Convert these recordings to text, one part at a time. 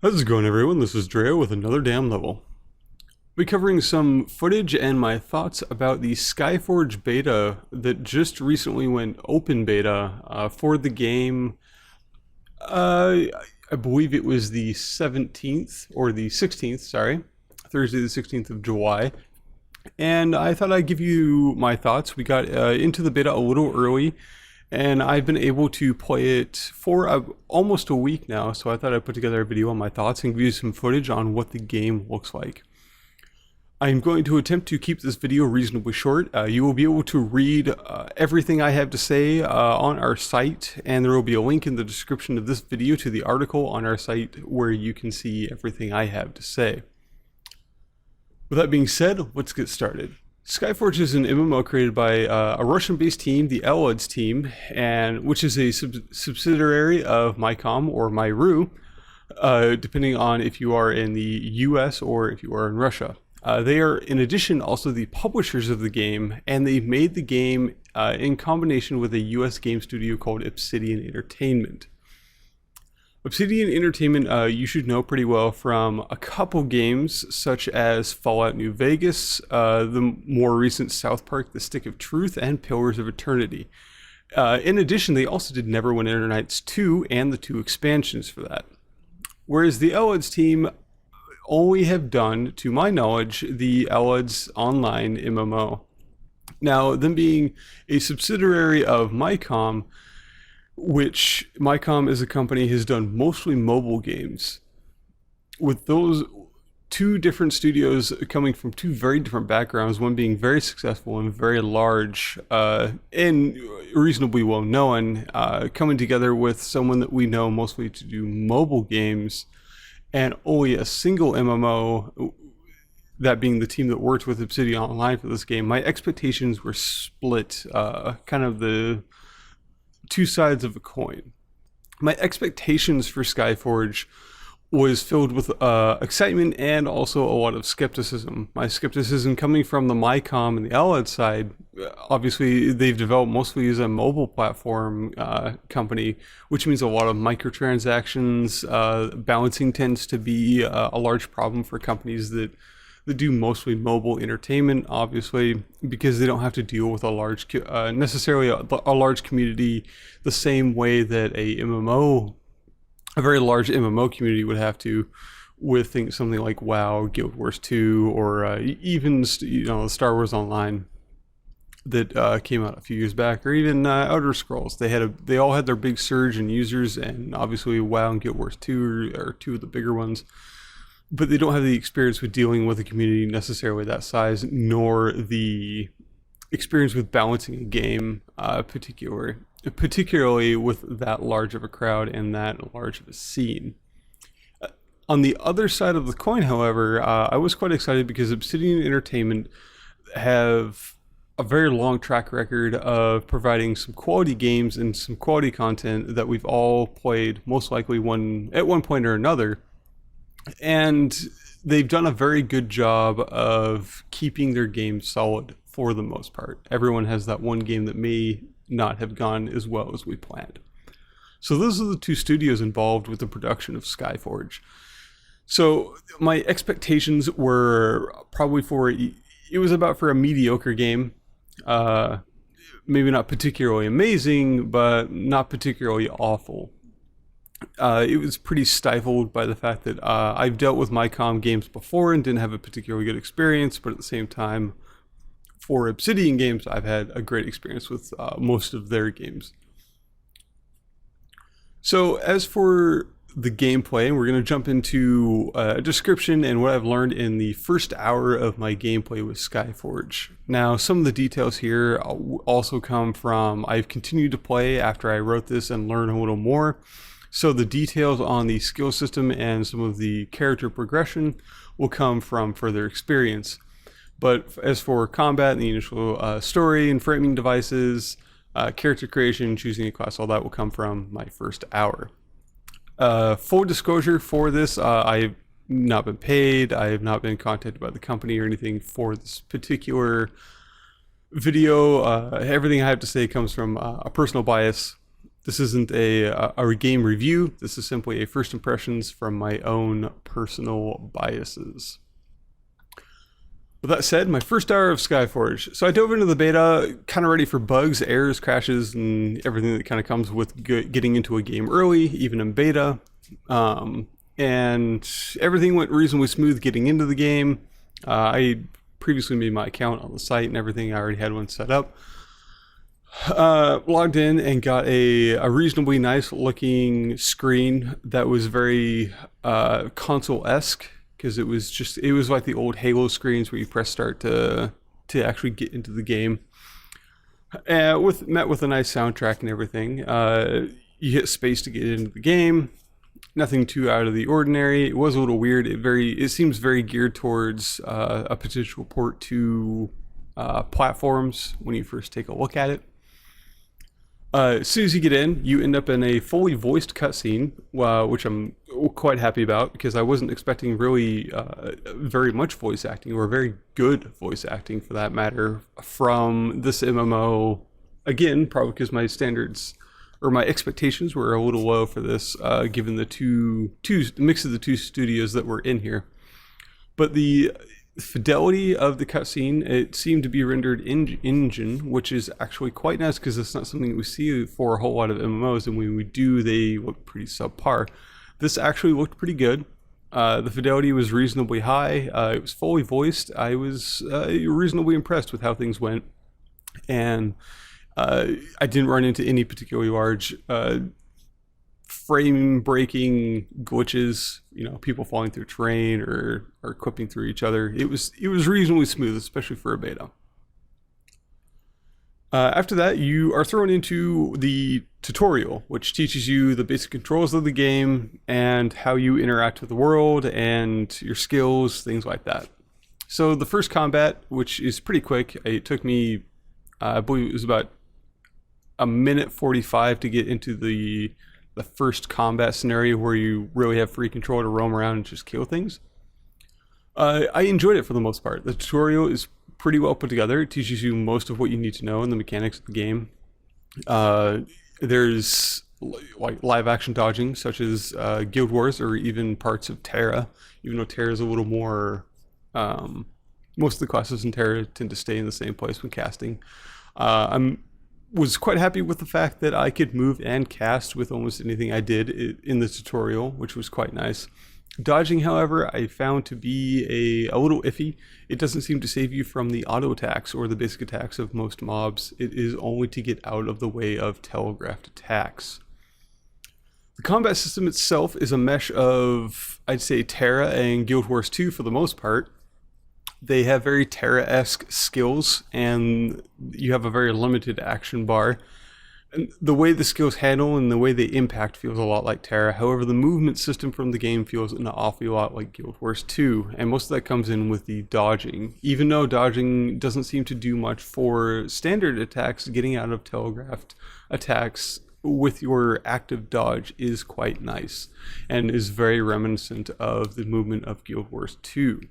How's it going, everyone? This is Draoi with another damn level. We'll be covering some footage and my thoughts about the Skyforge beta that just recently went open beta for the game. Uh, I believe it was the 17th or the 16th, sorry, Thursday the 16th of July. And I thought I'd give you my thoughts. We got into the beta a little early, and I've been able to play it for almost a week now, so I thought I'd put together a video on my thoughts and give you some footage on what the game looks like. I'm going to attempt to keep this video reasonably short. You will be able to read everything I have to say on our site, and there will be a link in the description of this video to the article on our site where you can see everything I have to say. With that being said, let's get started. Skyforge is an MMO created by a Russian-based team, the Elods team, and which is a subsidiary of MyCom or Myru, depending on if you are in the US or if you are in Russia. They are, in addition, also the publishers of the game, and they made the game in combination with a US game studio called Obsidian Entertainment. Obsidian Entertainment you should know pretty well from a couple games such as Fallout New Vegas, the more recent South Park, The Stick of Truth, and Pillars of Eternity. In addition, they also did Neverwinter Nights 2 and the 2 expansions for that. Whereas the Elods team only have done, to my knowledge, the Elods Online MMO. Now, them being a subsidiary of MyCom, which MyCom as a company has done mostly mobile games. With those two different studios coming from two very different backgrounds, one being very successful and very large and reasonably well known, coming together with someone that we know mostly to do mobile games and only a single MMO, that being the team that worked with Obsidian Online for this game, my expectations were split, kind of the two sides of a coin. My expectations for Skyforge was filled with excitement and also a lot of skepticism. My skepticism coming from the MyCom and the Allied side. Obviously, they've developed mostly as a mobile platform company, which means a lot of microtransactions. Balancing tends to be a large problem for companies that do mostly mobile entertainment, obviously, because they don't have to deal with a large, necessarily a large community the same way that a very large MMO community would have to, with things something like WoW, Guild Wars 2, or even Star Wars Online that came out a few years back, or even Elder Scrolls. They all had their big surge in users, and obviously WoW and Guild Wars 2 are two of the bigger ones. But they don't have the experience with dealing with a community necessarily that size, nor the experience with balancing a game, particularly with that large of a crowd and that large of a scene. On the other side of the coin, however, I was quite excited because Obsidian Entertainment have a very long track record of providing some quality games and some quality content that we've all played, most likely at one point or another. And they've done a very good job of keeping their games solid for the most part. Everyone has that one game that may not have gone as well as we planned. So those are the two studios involved with the production of Skyforge. So my expectations were probably for a mediocre game. Maybe not particularly amazing, but not particularly awful. It was pretty stifled by the fact that I've dealt with MyCom games before and didn't have a particularly good experience, but at the same time, for Obsidian games, I've had a great experience with most of their games. So as for the gameplay, we're going to jump into a description and what I've learned in the first hour of my gameplay with Skyforge. Now, some of the details here also come from I've continued to play after I wrote this and learn a little more. So the details on the skill system and some of the character progression will come from further experience. But as for combat and the initial story and framing devices, character creation, choosing a class, all that will come from my first hour. Full disclosure for this, I have not been paid. I have not been contacted by the company or anything for this particular video. Everything I have to say comes from a personal bias This isn't a game review. This is simply a first impressions from my own personal biases. With that said, my first hour of Skyforge. So I dove into the beta, kind of ready for bugs, errors, crashes, and everything that kind of comes with getting into a game early, even in beta. And everything went reasonably smooth getting into the game. I previously made my account on the site and everything. I already had one set up. Logged in and got a reasonably nice looking screen that was very console-esque, because it was like the old Halo screens where you press start to actually get into the game. Met with a nice soundtrack and everything. You hit space to get into the game. Nothing too out of the ordinary. It was a little weird. It seems very geared towards a potential port to platforms when you first take a look at it. As soon as you get in, you end up in a fully voiced cutscene, which I'm quite happy about, because I wasn't expecting really very much voice acting, or very good voice acting for that matter, from this MMO. Again, probably because my standards or my expectations were a little low for this, given the mix of the two studios that were in here. But the fidelity of the cutscene, it seemed to be rendered in engine, which is actually quite nice, because it's not something that we see for a whole lot of MMOs, and when we do, they look pretty subpar. This actually looked pretty good. The fidelity was reasonably high. It was fully voiced. I was reasonably impressed with how things went, and I didn't run into any particularly large frame-breaking glitches, people falling through terrain or clipping through each other. It was reasonably smooth, especially for a beta. After that, you are thrown into the tutorial, which teaches you the basic controls of the game and how you interact with the world and your skills, things like that. So the first combat, which is pretty quick, it took me, I believe it was about a minute 45 to get into the first combat scenario where you really have free control to roam around and just kill things. I enjoyed it for the most part. The tutorial is pretty well put together. It teaches you most of what you need to know in the mechanics of the game. There's like live action dodging, such as Guild Wars, or even parts of Terra, even though Terra is a little more, most of the classes in Terra tend to stay in the same place when casting. Was quite happy with the fact that I could move and cast with almost anything I did in the tutorial, which was quite nice. Dodging, however, I found to be a little iffy. It doesn't seem to save you from the auto attacks or the basic attacks of most mobs. It is only to get out of the way of telegraphed attacks. The combat system itself is a mesh of, I'd say, Terra and Guild Wars 2 for the most part. They have very Terra-esque skills, and you have a very limited action bar. And the way the skills handle and the way they impact feels a lot like Terra. However, the movement system from the game feels an awful lot like Guild Wars 2, and most of that comes in with the dodging. Even though dodging doesn't seem to do much for standard attacks, getting out of telegraphed attacks with your active dodge is quite nice, and is very reminiscent of the movement of Guild Wars 2.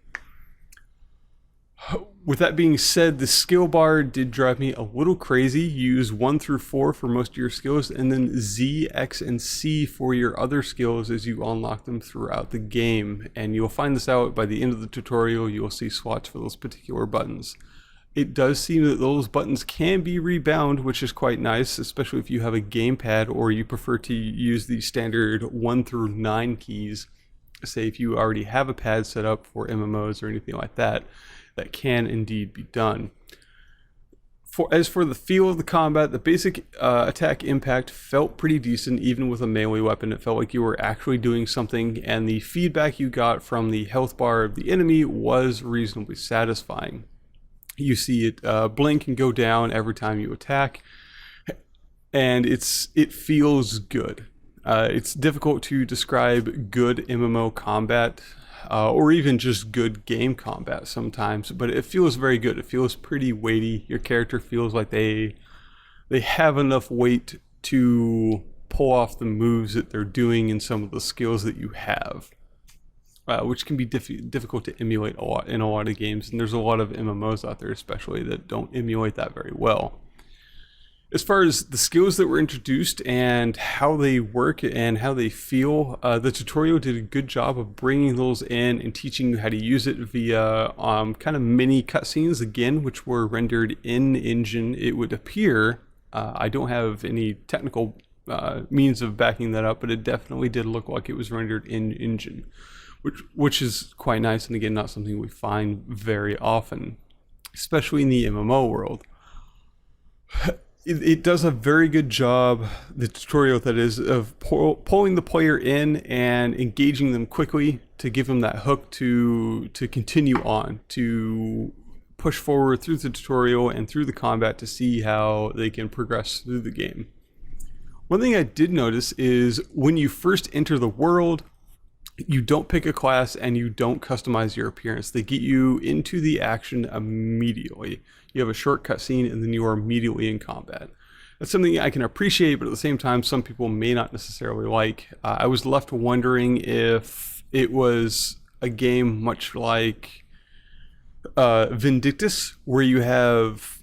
With that being said, the skill bar did drive me a little crazy. You use 1 through 4 for most of your skills, and then Z, X, and C for your other skills as you unlock them throughout the game. And you'll find this out by the end of the tutorial. You'll see slots for those particular buttons. It does seem that those buttons can be rebound, which is quite nice, especially if you have a gamepad or you prefer to use the standard 1 through 9 keys. Say if you already have a pad set up for MMOs or anything like that. That can indeed be done. As for the feel of the combat, the basic attack impact felt pretty decent, even with a melee weapon. It felt like you were actually doing something, and the feedback you got from the health bar of the enemy was reasonably satisfying. You see it blink and go down every time you attack, and it feels good. It's difficult to describe good MMO combat, or even just good game combat sometimes, but it feels very good. It feels pretty weighty. Your character feels like they have enough weight to pull off the moves that they're doing and some of the skills that you have, which can be difficult to emulate a lot in a lot of games, and there's a lot of MMOs out there especially that don't emulate that very well. As far as the skills that were introduced and how they work and how they feel, the tutorial did a good job of bringing those in and teaching you how to use it via kind of mini cutscenes, again, which were rendered in engine. It would appear, I don't have any technical means of backing that up, but it definitely did look like it was rendered in engine, which is quite nice, and again, not something we find very often, especially in the MMO world. It does a very good job, the tutorial that is, of pulling the player in and engaging them quickly to give them that hook to continue on, to push forward through the tutorial and through the combat to see how they can progress through the game. One thing I did notice is when you first enter the world, you don't pick a class and you don't customize your appearance. They get you into the action immediately. You have a short cutscene and then you are immediately in combat. That's something I can appreciate, but at the same time, some people may not necessarily like. I was left wondering if it was a game much like Vindictus, where you have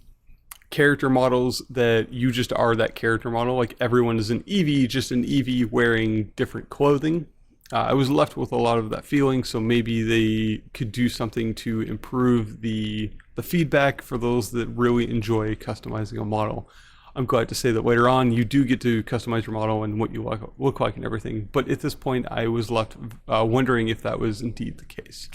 character models that you just are that character model. Like everyone is an Eevee, just an Eevee wearing different clothing. I was left with a lot of that feeling, so maybe they could do something to improve the feedback for those that really enjoy customizing a model. I'm glad to say that later on you do get to customize your model and what you look like and everything, but at this point I was left wondering if that was indeed the case.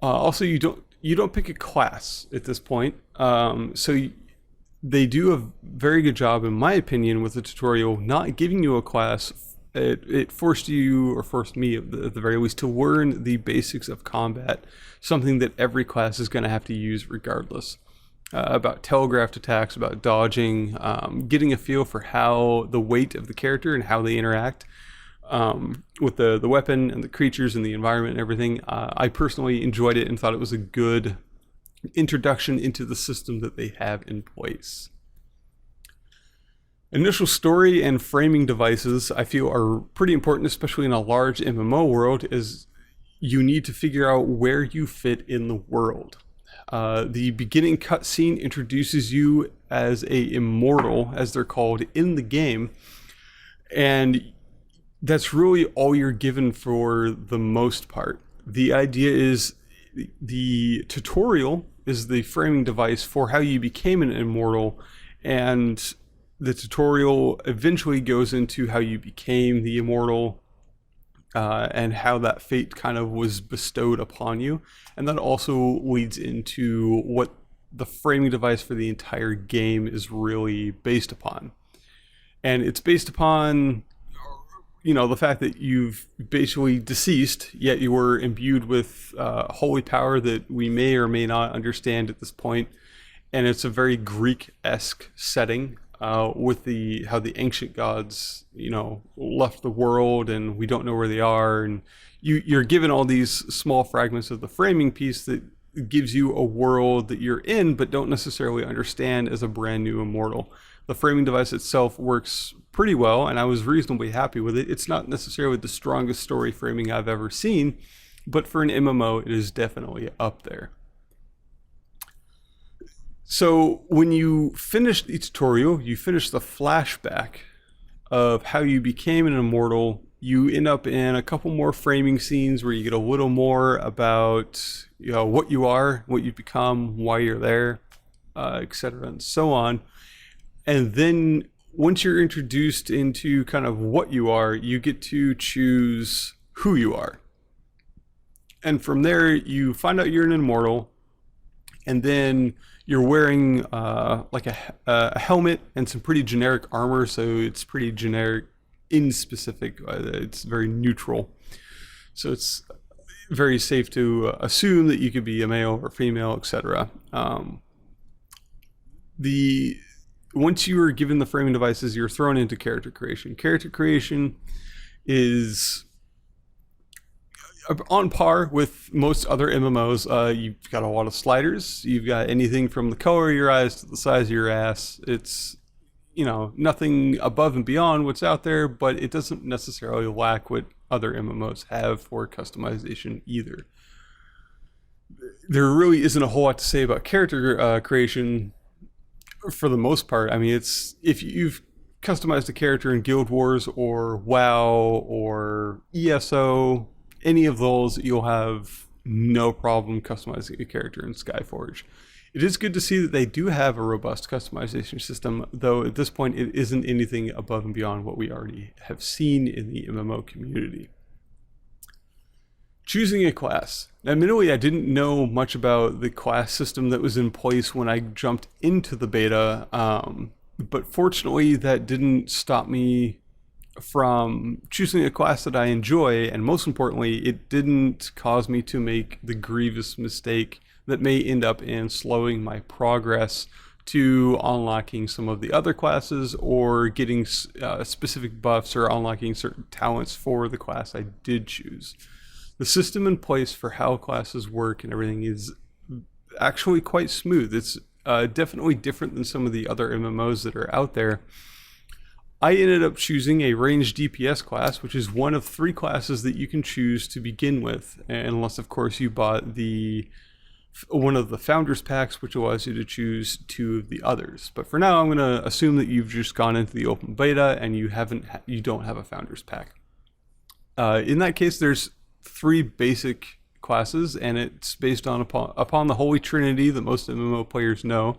Also, you don't pick a class at this point, they do a very good job, in my opinion, with the tutorial not giving you a class. It forced you, or forced me at the very least, to learn the basics of combat, something that every class is going to have to use regardless. About telegraphed attacks, about dodging, getting a feel for how the weight of the character and how they interact with the weapon and the creatures and the environment and everything. I personally enjoyed it and thought it was a good introduction into the system that they have in place. Initial story and framing devices, I feel, are pretty important, especially in a large MMO world, as you need to figure out where you fit in the world. The beginning cutscene introduces you as a immortal, as they're called in the game, and that's really all you're given for the most part. The idea is the tutorial is the framing device for how you became an immortal, and the tutorial eventually goes into how you became the immortal and how that fate kind of was bestowed upon you. And that also leads into what the framing device for the entire game is really based upon. And it's based upon, the fact that you've basically deceased, yet you were imbued with holy power that we may or may not understand at this point. And it's a very Greek-esque setting. With how the ancient gods, left the world and we don't know where they are, and you're given all these small fragments of the framing piece that gives you a world that you're in but don't necessarily understand as a brand new immortal. The framing device itself works pretty well, and I was reasonably happy with it. It's not necessarily the strongest story framing I've ever seen, but for an MMO, it is definitely up there. So when you finish the tutorial, you finish the flashback of how you became an immortal, you end up in a couple more framing scenes where you get a little more about what you are, what you've become, why you're there, etc. and so on. And then once you're introduced into kind of what you are, you get to choose who you are. And from there, you find out you're an immortal, and then you're wearing like a helmet and some pretty generic armor, so it's pretty generic in specific. It's very neutral, so it's very safe to assume that you could be a male or female, etc. Once you are given the framing devices, you're thrown into character creation. Character creation is on par with most other MMOs. You've got a lot of sliders. You've got anything from the color of your eyes to the size of your ass. It's, nothing above and beyond what's out there, but it doesn't necessarily lack what other MMOs have for customization either. There really isn't a whole lot to say about character creation For the most part. I mean, it's if you've customized a character in Guild Wars or WoW or ESO, any of those, you'll have no problem customizing a character in Skyforge. It is good to see that they do have a robust customization system, though at this point it isn't anything above and beyond what we already have seen in the MMO community. Choosing a class. Admittedly, I didn't know much about the class system that was in place when I jumped into the beta, but fortunately that didn't stop me from choosing a class that I enjoy, and most importantly, it didn't cause me to make the grievous mistake that may end up in slowing my progress to unlocking some of the other classes or getting specific buffs or unlocking certain talents for the class I did choose. The system in place for how classes work and everything is actually quite smooth. It's definitely different than some of the other MMOs that are out there. I ended up choosing a ranged DPS class, which is one of 3 classes that you can choose to begin with, unless of course you bought one of the founders packs, which allows you to choose 2 of the others. But for now, I'm going to assume that you've just gone into the open beta and you don't have a founders pack. In that case, there's 3 basic classes, and it's based upon the holy trinity that most MMO players know.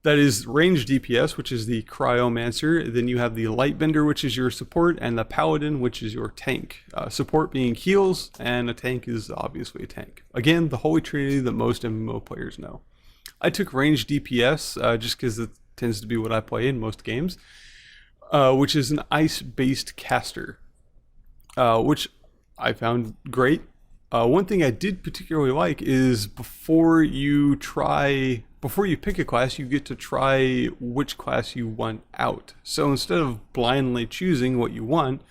That is ranged DPS, which is the Cryomancer. Then you have the Lightbender, which is your support, and the Paladin, which is your tank. Support being heals, and a tank is obviously a tank. Again, the holy trinity that most MMO players know. I took ranged DPS just because it tends to be what I play in most games, which is an ice-based caster, which I found great. One thing I did particularly like is before you pick a class, you get to try which class you want out. So instead of blindly choosing what you want,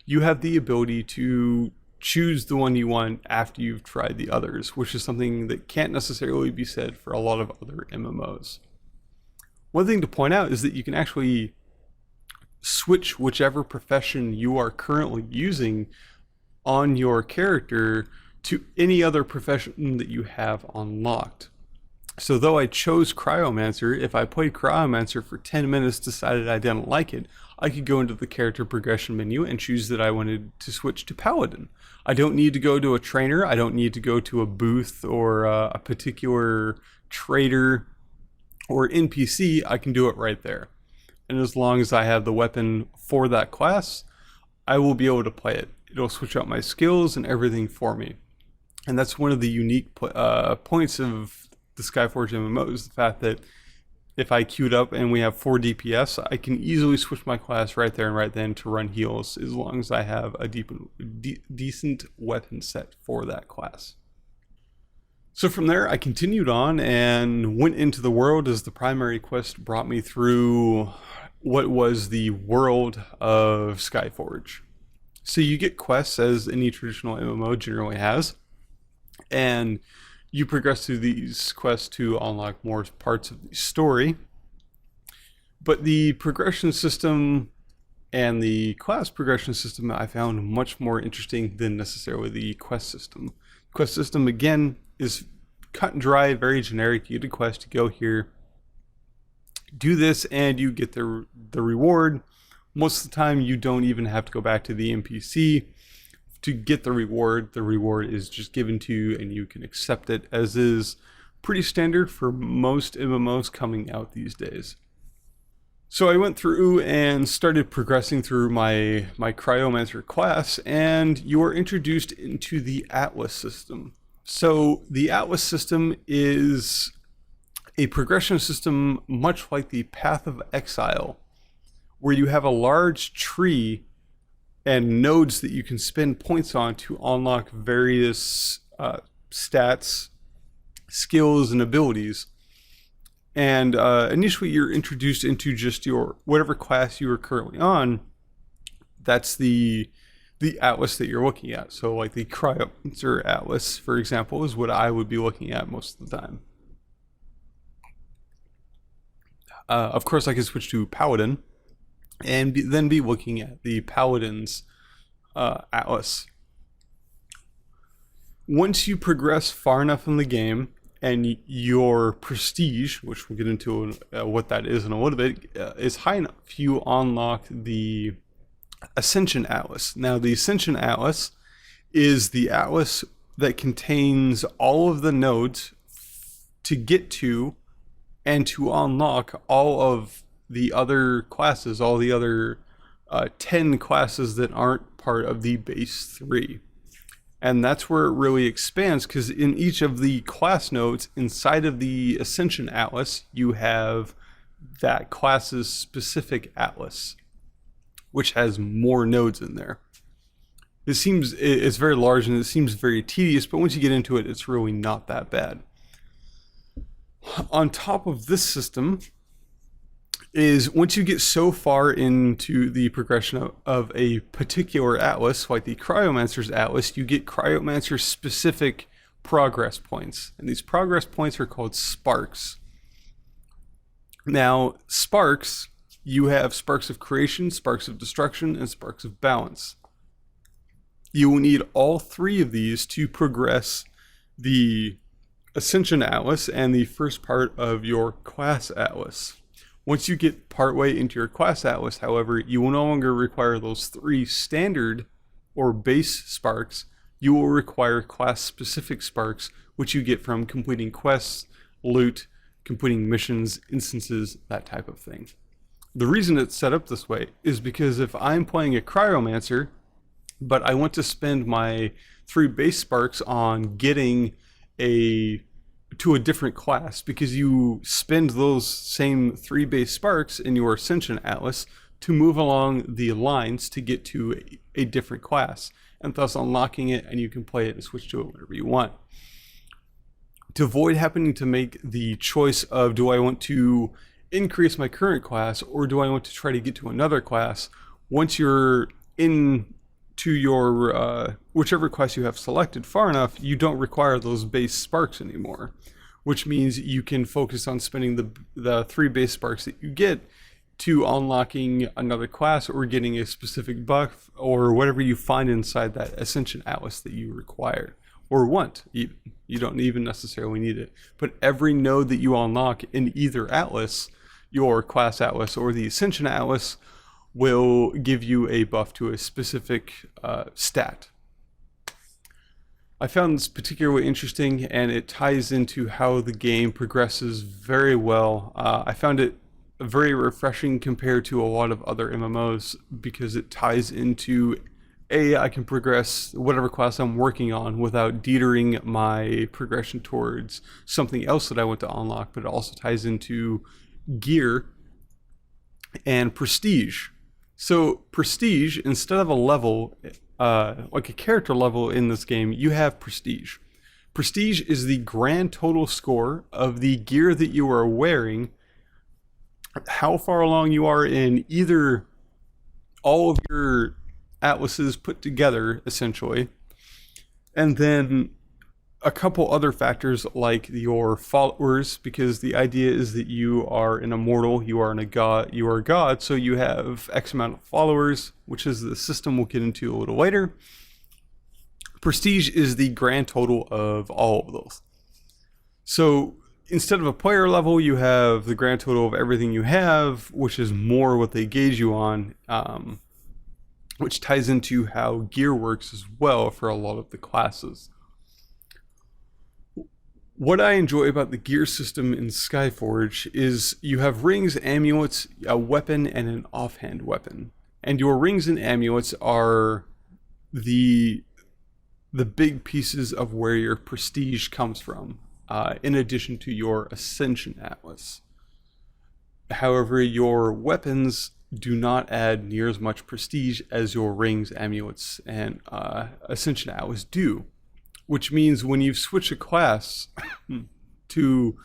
you have the ability to choose the one you want after you've tried the others, which is something that can't necessarily be said for a lot of other MMOs. One thing to point out is that you can actually switch whichever profession you are currently using on your character to any other profession that you have unlocked. So though I chose Cryomancer, if I played Cryomancer for 10 minutes, decided I didn't like it, I could go into the character progression menu and choose that I wanted to switch to Paladin. I don't need to go to a trainer, I don't need to go to a booth or a particular trader or NPC, I can do it right there. And as long as I have the weapon for that class, I will be able to play it. It'll switch out my skills and everything for me. And that's one of the unique points of the Skyforge MMOs, the fact that if I queued up and we have 4 DPS, I can easily switch my class right there and right then to run heals, as long as I have a decent weapon set for that class. So from there, I continued on and went into the world as the primary quest brought me through what was the world of Skyforge. So you get quests, as any traditional MMO generally has, and you progress through these quests to unlock more parts of the story. But the progression system and the class progression system I found much more interesting than necessarily the quest system. Quest system, again, is cut and dry, very generic. You get a quest, you go here, do this, and you get the reward. Most of the time, you don't even have to go back to the NPC to get the reward. The reward is just given to you and you can accept it, as is pretty standard for most MMOs coming out these days. So I went through and started progressing through my Cryomancer class, and you are introduced into the Atlas system. So the Atlas system is a progression system much like the Path of Exile, where you have a large tree and nodes that you can spend points on to unlock various stats, skills, and abilities. And initially you're introduced into just your whatever class you are currently on. That's the Atlas that you're looking at. So like the Cryomancer Atlas, for example, is what I would be looking at most of the time. Of course, I can switch to Paladin and then be looking at the Paladin's Atlas. Once you progress far enough in the game and your prestige, which we'll get into what that is in a little bit, is high enough, you unlock the Ascension Atlas. Now, the Ascension Atlas is the atlas that contains all of the nodes to get to and to unlock all of the other classes, all the other 10 classes that aren't part of the base 3. And that's where it really expands, because in each of the class nodes inside of the Ascension Atlas, you have that class's specific atlas, which has more nodes in there. It's very large and it seems very tedious, but once you get into it, it's really not that bad. On top of this system is, once you get so far into the progression of a particular atlas, like the Cryomancer's Atlas, you get Cryomancer specific progress points. And these progress points are called sparks. Now, sparks, you have sparks of creation, sparks of destruction, and sparks of balance. You will need all 3 of these to progress the Ascension Atlas and the first part of your class atlas. Once you get partway into your class atlas, however, you will no longer require those 3 standard or base sparks. You will require class-specific sparks, which you get from completing quests, loot, completing missions, instances, that type of thing. The reason it's set up this way is because if I'm playing a Cryomancer, but I want to spend my 3 base sparks on getting to a different class, because you spend those same 3 base sparks in your Ascension Atlas to move along the lines to get to a different class, and thus unlocking it, and you can play it and switch to it whenever you want. To avoid having to make the choice of, do I want to increase my current class or do I want to try to get to another class, once you're in to your whichever class you have selected far enough, you don't require those base sparks anymore, which means you can focus on spending the 3 base sparks that you get to unlocking another class or getting a specific buff or whatever you find inside that Ascension Atlas that you require or want. You don't even necessarily need it, but every node that you unlock in either atlas, your class atlas or the Ascension Atlas, will give you a buff to a specific stat. I found this particularly interesting, and it ties into how the game progresses very well. I found it very refreshing compared to a lot of other MMOs, because it ties into, I can progress whatever class I'm working on without detering my progression towards something else that I want to unlock, but it also ties into gear and prestige. So prestige, instead of a level, like a character level in this game, you have prestige. Prestige is the grand total score of the gear that you are wearing, how far along you are in either all of your atlases put together, essentially, and then a couple other factors like your followers, because the idea is that you are an immortal, you are a god, so you have X amount of followers, which is the system we'll get into a little later. Prestige is the grand total of all of those. So instead of a player level, you have the grand total of everything you have, which is more what they gauge you on, which ties into how gear works as well for a lot of the classes. What I enjoy about the gear system in Skyforge is you have rings, amulets, a weapon, and an offhand weapon. And your rings and amulets are the big pieces of where your prestige comes from, in addition to your Ascension Atlas. However, your weapons do not add near as much prestige as your rings, amulets, and Ascension Atlas do. Which means when you switch a class to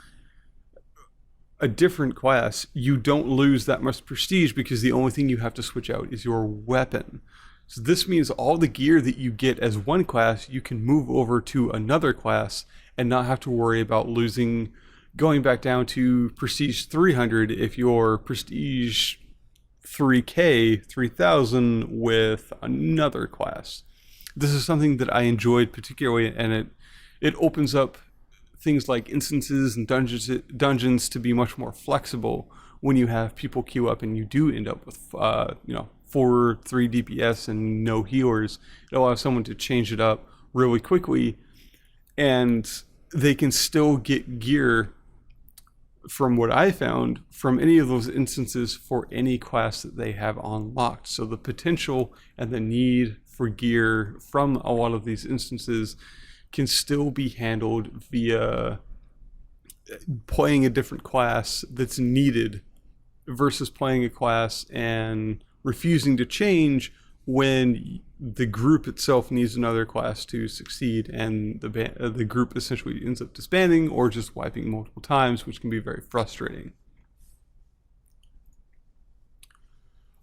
a different class, you don't lose that much prestige, because the only thing you have to switch out is your weapon. So this means all the gear that you get as one class, you can move over to another class and not have to worry about going back down to prestige 300 if your prestige 3K, 3000 with another class. This is something that I enjoyed particularly, and it opens up things like instances and dungeons to be much more flexible when you have people queue up and you do end up with 3 DPS and no healers. It allows someone to change it up really quickly, and they can still get gear, from what I found, from any of those instances for any class that they have unlocked. So the potential and the need for gear from a lot of these instances can still be handled via playing a different class that's needed versus playing a class and refusing to change when the group itself needs another class to succeed, and the group essentially ends up disbanding or just wiping multiple times, which can be very frustrating.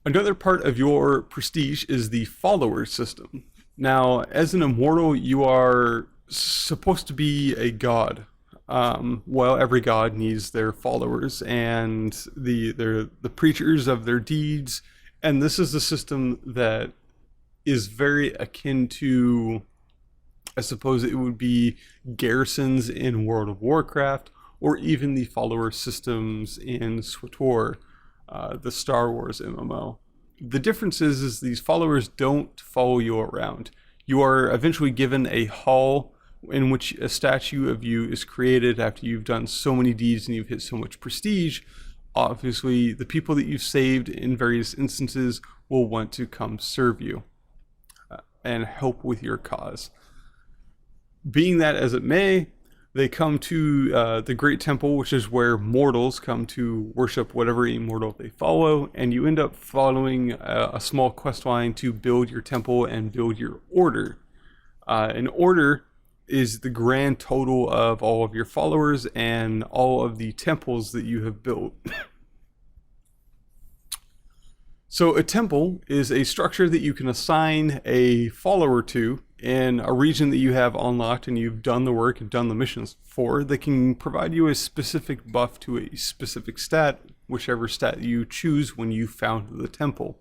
Another part of your prestige is the follower system. Now, as an immortal, you are supposed to be a god. Well, every god needs their followers and the preachers of their deeds, and this is a system that is very akin to, I suppose it would be, garrisons in World of Warcraft, or even the follower systems in SWTOR, the Star Wars MMO. The difference is these followers don't follow you around. You are eventually given a hall in which a statue of you is created after you've done so many deeds and you've hit so much prestige. Obviously, the people that you've saved in various instances will want to come serve you and help with your cause. Being that as it may, they come to the Great Temple, which is where mortals come to worship whatever immortal they follow, and you end up following a small quest line to build your temple and build your order. An order is the grand total of all of your followers and all of the temples that you have built. So a temple is a structure that you can assign a follower to in a region that you have unlocked and you've done the work and done the missions for, that can provide you a specific buff to a specific stat, whichever stat you choose when you found the temple.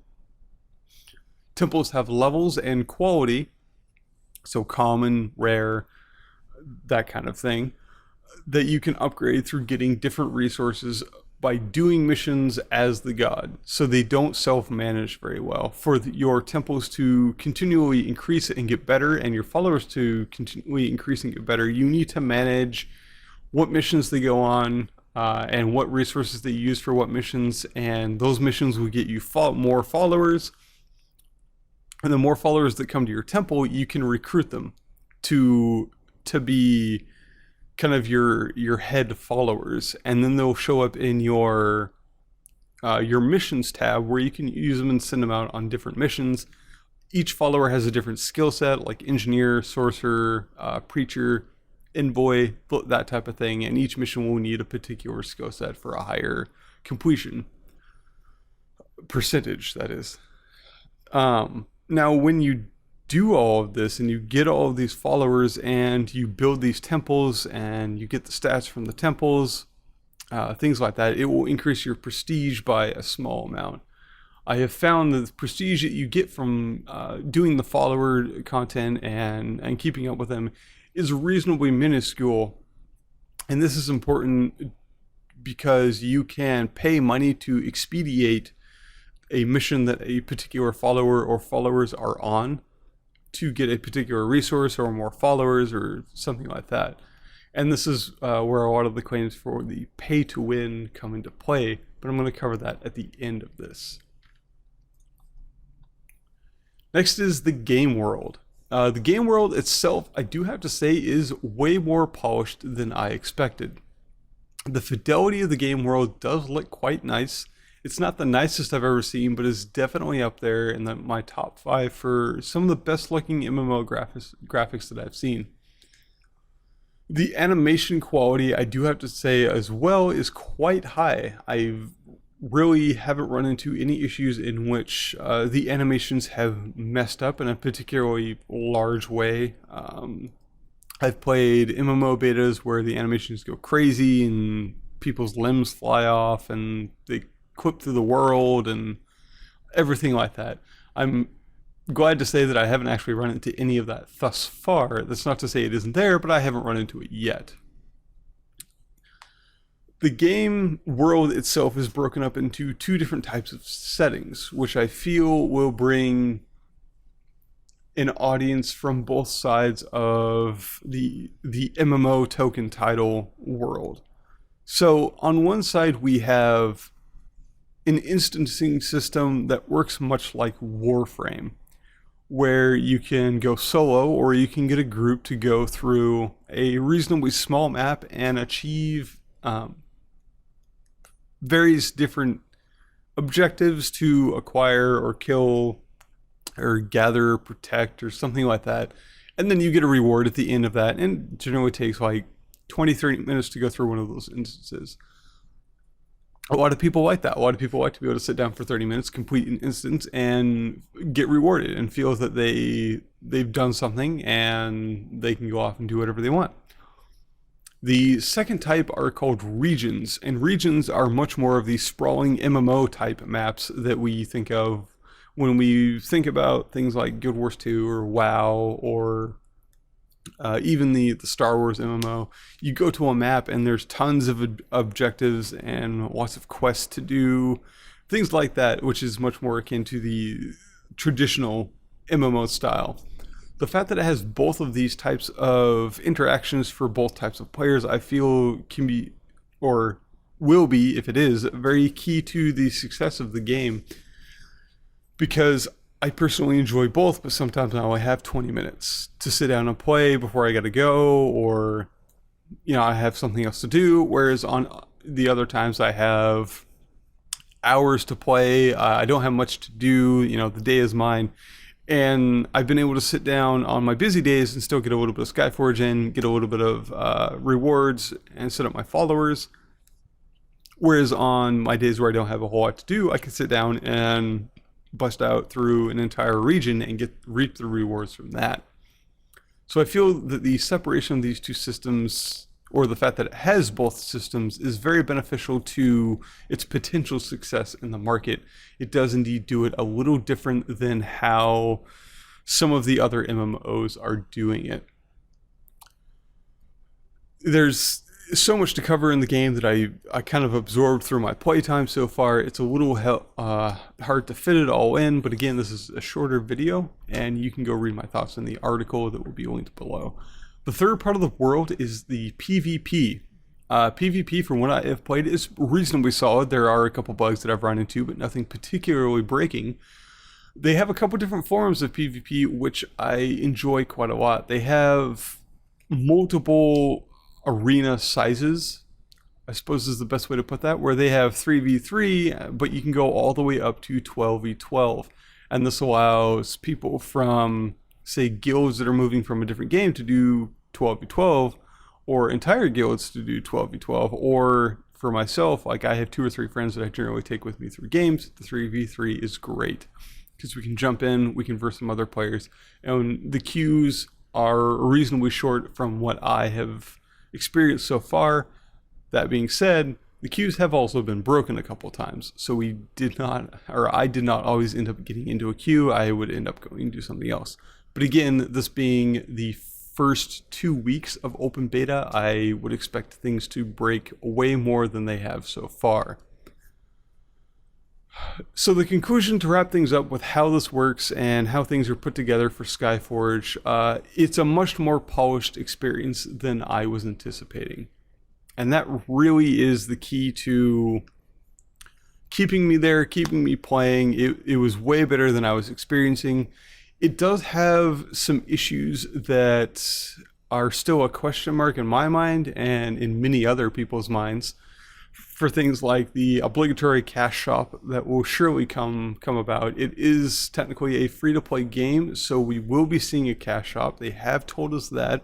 Temples have levels and quality, so common, rare, that kind of thing, that you can upgrade through getting different resources by doing missions as the god. So they don't self-manage very well. For your temples to continually increase and get better, and your followers to continually increase and get better, you need to manage what missions they go on and what resources they use for what missions, and those missions will get you more followers. And the more followers that come to your temple, you can recruit them to be kind of your head followers, and then they'll show up in your missions tab, where you can use them and send them out on different missions. Each follower has a different skill set, like engineer, sorcerer, preacher, envoy, that type of thing, and each mission will need a particular skill set for a higher completion percentage, that is. Now when you do all of this and you get all of these followers and you build these temples and you get the stats from the temples, things like that, it will increase your prestige by a small amount. I have found that the prestige that you get from doing the follower content and keeping up with them is reasonably minuscule. And this is important because you can pay money to expedite a mission that a particular follower or followers are on, to get a particular resource or more followers or something like that. And this is where a lot of the claims for the pay to win come into play, but I'm going to cover that at the end of this. Next is the game world. The game world itself, I do have to say, is way more polished than I expected. The fidelity of the game world does look quite nice. It's not the nicest I've ever seen, but it's definitely up there in my top 5 for some of the best looking MMO graphics that I've seen. The animation quality, I do have to say as well, is quite high. I really haven't run into any issues in which the animations have messed up in a particularly large way. I've played MMO betas where the animations go crazy and people's limbs fly off and they clip through the world and everything like that. I'm glad to say that I haven't actually run into any of that thus far. That's not to say it isn't there, but I haven't run into it yet. The game world itself is broken up into two different types of settings, which I feel will bring an audience from both sides of the MMO token title world. So on one side we have an instancing system that works much like Warframe, where you can go solo or you can get a group to go through a reasonably small map and achieve various different objectives to acquire or kill or gather or protect or something like that. And then you get a reward at the end of that. And it generally takes like 20-30 minutes to go through one of those instances. A lot of people like that. A lot of people like to be able to sit down for 30 minutes, complete an instance, and get rewarded and feel that they've done something and they can go off and do whatever they want. The second type are called regions, and regions are much more of the sprawling MMO type maps that we think of when we think about things like Guild Wars 2 or WoW or even the Star Wars MMO. You go to a map and there's tons of objectives and lots of quests to do, things like that, which is much more akin to the traditional MMO style. The fact that it has both of these types of interactions for both types of players, I feel can be, or will be, if it is, very key to the success of the game. Because I personally enjoy both, but sometimes now I have 20 minutes to sit down and play before I gotta go, or, I have something else to do. Whereas on the other times I have hours to play. I don't have much to do. The day is mine. And I've been able to sit down on my busy days and still get a little bit of Skyforge in, get a little bit of rewards, and set up my followers. Whereas on my days where I don't have a whole lot to do, I can sit down and bust out through an entire region and reap the rewards from that. So I feel that the separation of these two systems, or the fact that it has both systems, is very beneficial to its potential success in the market. It does indeed do it a little different than how some of the other MMOs are doing it. There's so much to cover in the game that I kind of absorbed through my playtime so far. It's a little hard to fit it all in, but again, this is a shorter video, and you can go read my thoughts in the article that will be linked below. The third part of the world is the PvP. PvP, from what I have played, is reasonably solid. There are a couple bugs that I've run into, but nothing particularly breaking. They have a couple different forms of PvP, which I enjoy quite a lot. They have multiple arena sizes, I suppose is the best way to put that, where they have 3v3, but you can go all the way up to 12v12. And this allows people from, say, guilds that are moving from a different game to do 12v12, or entire guilds to do 12v12, or for myself, like I have 2 or 3 friends that I generally take with me through games. The 3v3 is great because we can jump in, we can verse some other players, and the queues are reasonably short from what I have experienced so far. That being said, the queues have also been broken a couple times, so I did not always end up getting into a queue. I would end up going to do something else. But again, this being the first 2 weeks of open beta, I would expect things to break way more than they have so far. So the conclusion, to wrap things up with how this works and how things are put together for Skyforge, it's a much more polished experience than I was anticipating. And that really is the key to keeping me there, keeping me playing. It was way better than I was experiencing. It does have some issues that are still a question mark in my mind and in many other people's minds, for things like the obligatory cash shop that will surely come about. It is technically a free-to-play game, so we will be seeing a cash shop. They have told us that.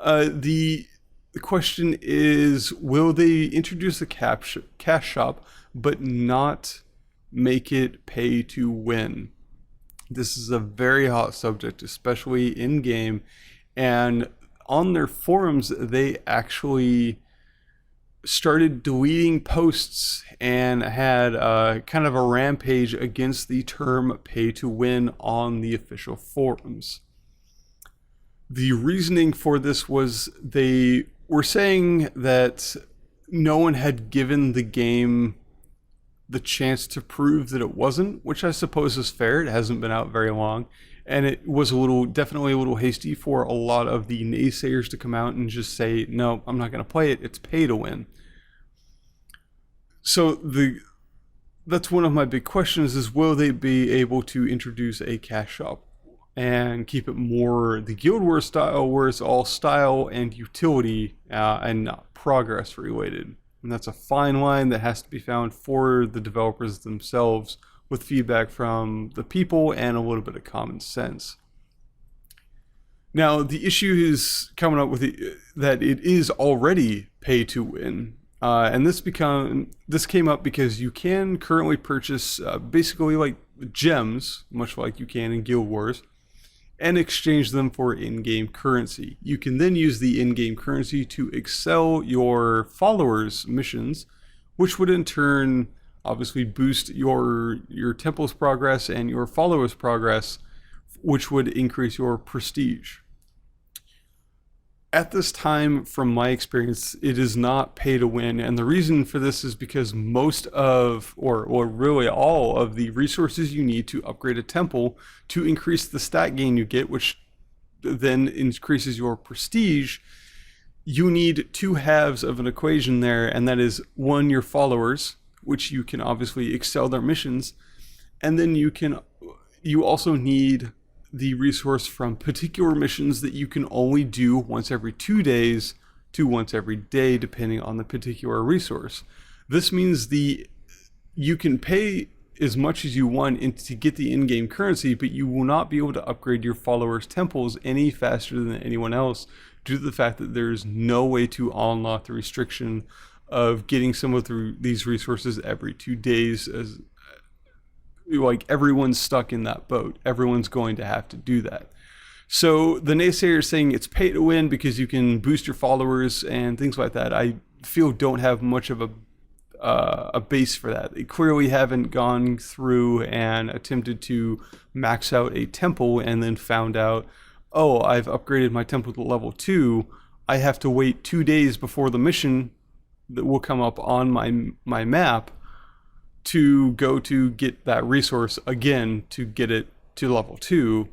The question is, will they introduce a cash shop but not make it pay to win? This is a very hot subject, especially in game, and on their forums they actually started deleting posts and had kind of a rampage against the term pay to win on the official forums. The reasoning for this was they were saying that no one had given the game the chance to prove that it wasn't, which I suppose is fair. It hasn't been out very long, and it was definitely a little hasty for a lot of the naysayers to come out and just say, no, I'm not going to play it. It's pay to win. So that's one of my big questions is, will they be able to introduce a cash shop and keep it more the Guild Wars style, where it's all style and utility and not progress related? And that's a fine line that has to be found for the developers themselves, with feedback from the people and a little bit of common sense. Now, the issue is coming up with that it is already pay to win. And this came up because you can currently purchase basically like gems, much like you can in Guild Wars, and exchange them for in-game currency. You can then use the in-game currency to excel your followers' missions, which would in turn obviously boost your temple's progress and your followers' progress, which would increase your prestige. At this time, from my experience, it is not pay to win, and the reason for this is because most of, or really all of the resources you need to upgrade a temple to increase the stat gain you get, which then increases your prestige, you need two halves of an equation there, and that is one, your followers, which you can obviously excel their missions, and then you also need the resource from particular missions that you can only do once every 2 days to once every day, depending on the particular resource. This means you can pay as much as you want to get the in-game currency, but you will not be able to upgrade your followers' temples any faster than anyone else, due to the fact that there's no way to unlock the restriction of getting some of these resources every 2 days. As like, everyone's stuck in that boat. Everyone's going to have to do that. So the naysayers saying it's pay to win because you can boost your followers and things like that, I feel don't have much of a base for that. They clearly haven't gone through and attempted to max out a temple and then found out, oh, I've upgraded my temple to level 2. I have to wait 2 days before the mission that will come up on my map to go to get that resource again to get it to level 2.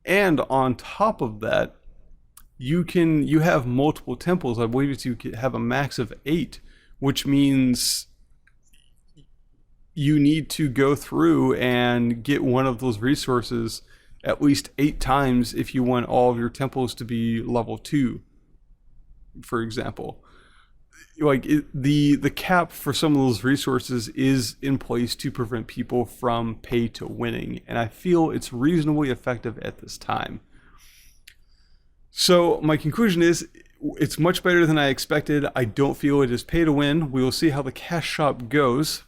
And on top of that, you have multiple temples. I believe you have a max of 8, which means you need to go through and get one of those resources at least 8 times if you want all of your temples to be level 2, for example. Like, the cap for some of those resources is in place to prevent people from pay to winning, and I feel it's reasonably effective at this time. So my conclusion is, it's much better than I expected. I don't feel it is pay to win. We will see how the cash shop goes,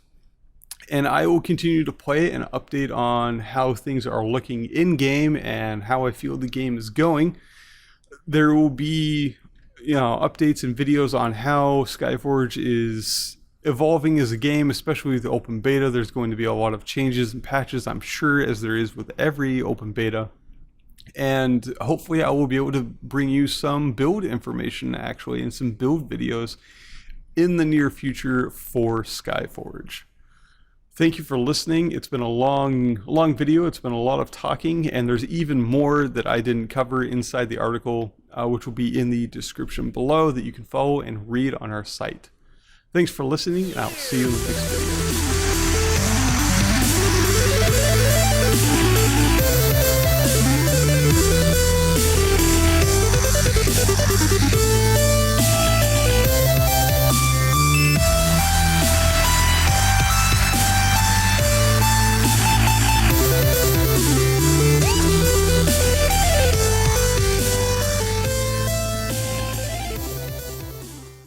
and I will continue to play and update on how things are looking in game and how I feel the game is going. There will be updates and videos on how Skyforge is evolving as a game, especially with the open beta. There's going to be a lot of changes and patches, I'm sure, as there is with every open beta. And hopefully I will be able to bring you some build information, actually, and some build videos in the near future for Skyforge. Thank you for listening. It's been a long video. It's been a lot of talking, and there's even more that I didn't cover inside the article, which will be in the description below, that you can follow and read on our site. Thanks for listening, and I'll see you in the next video.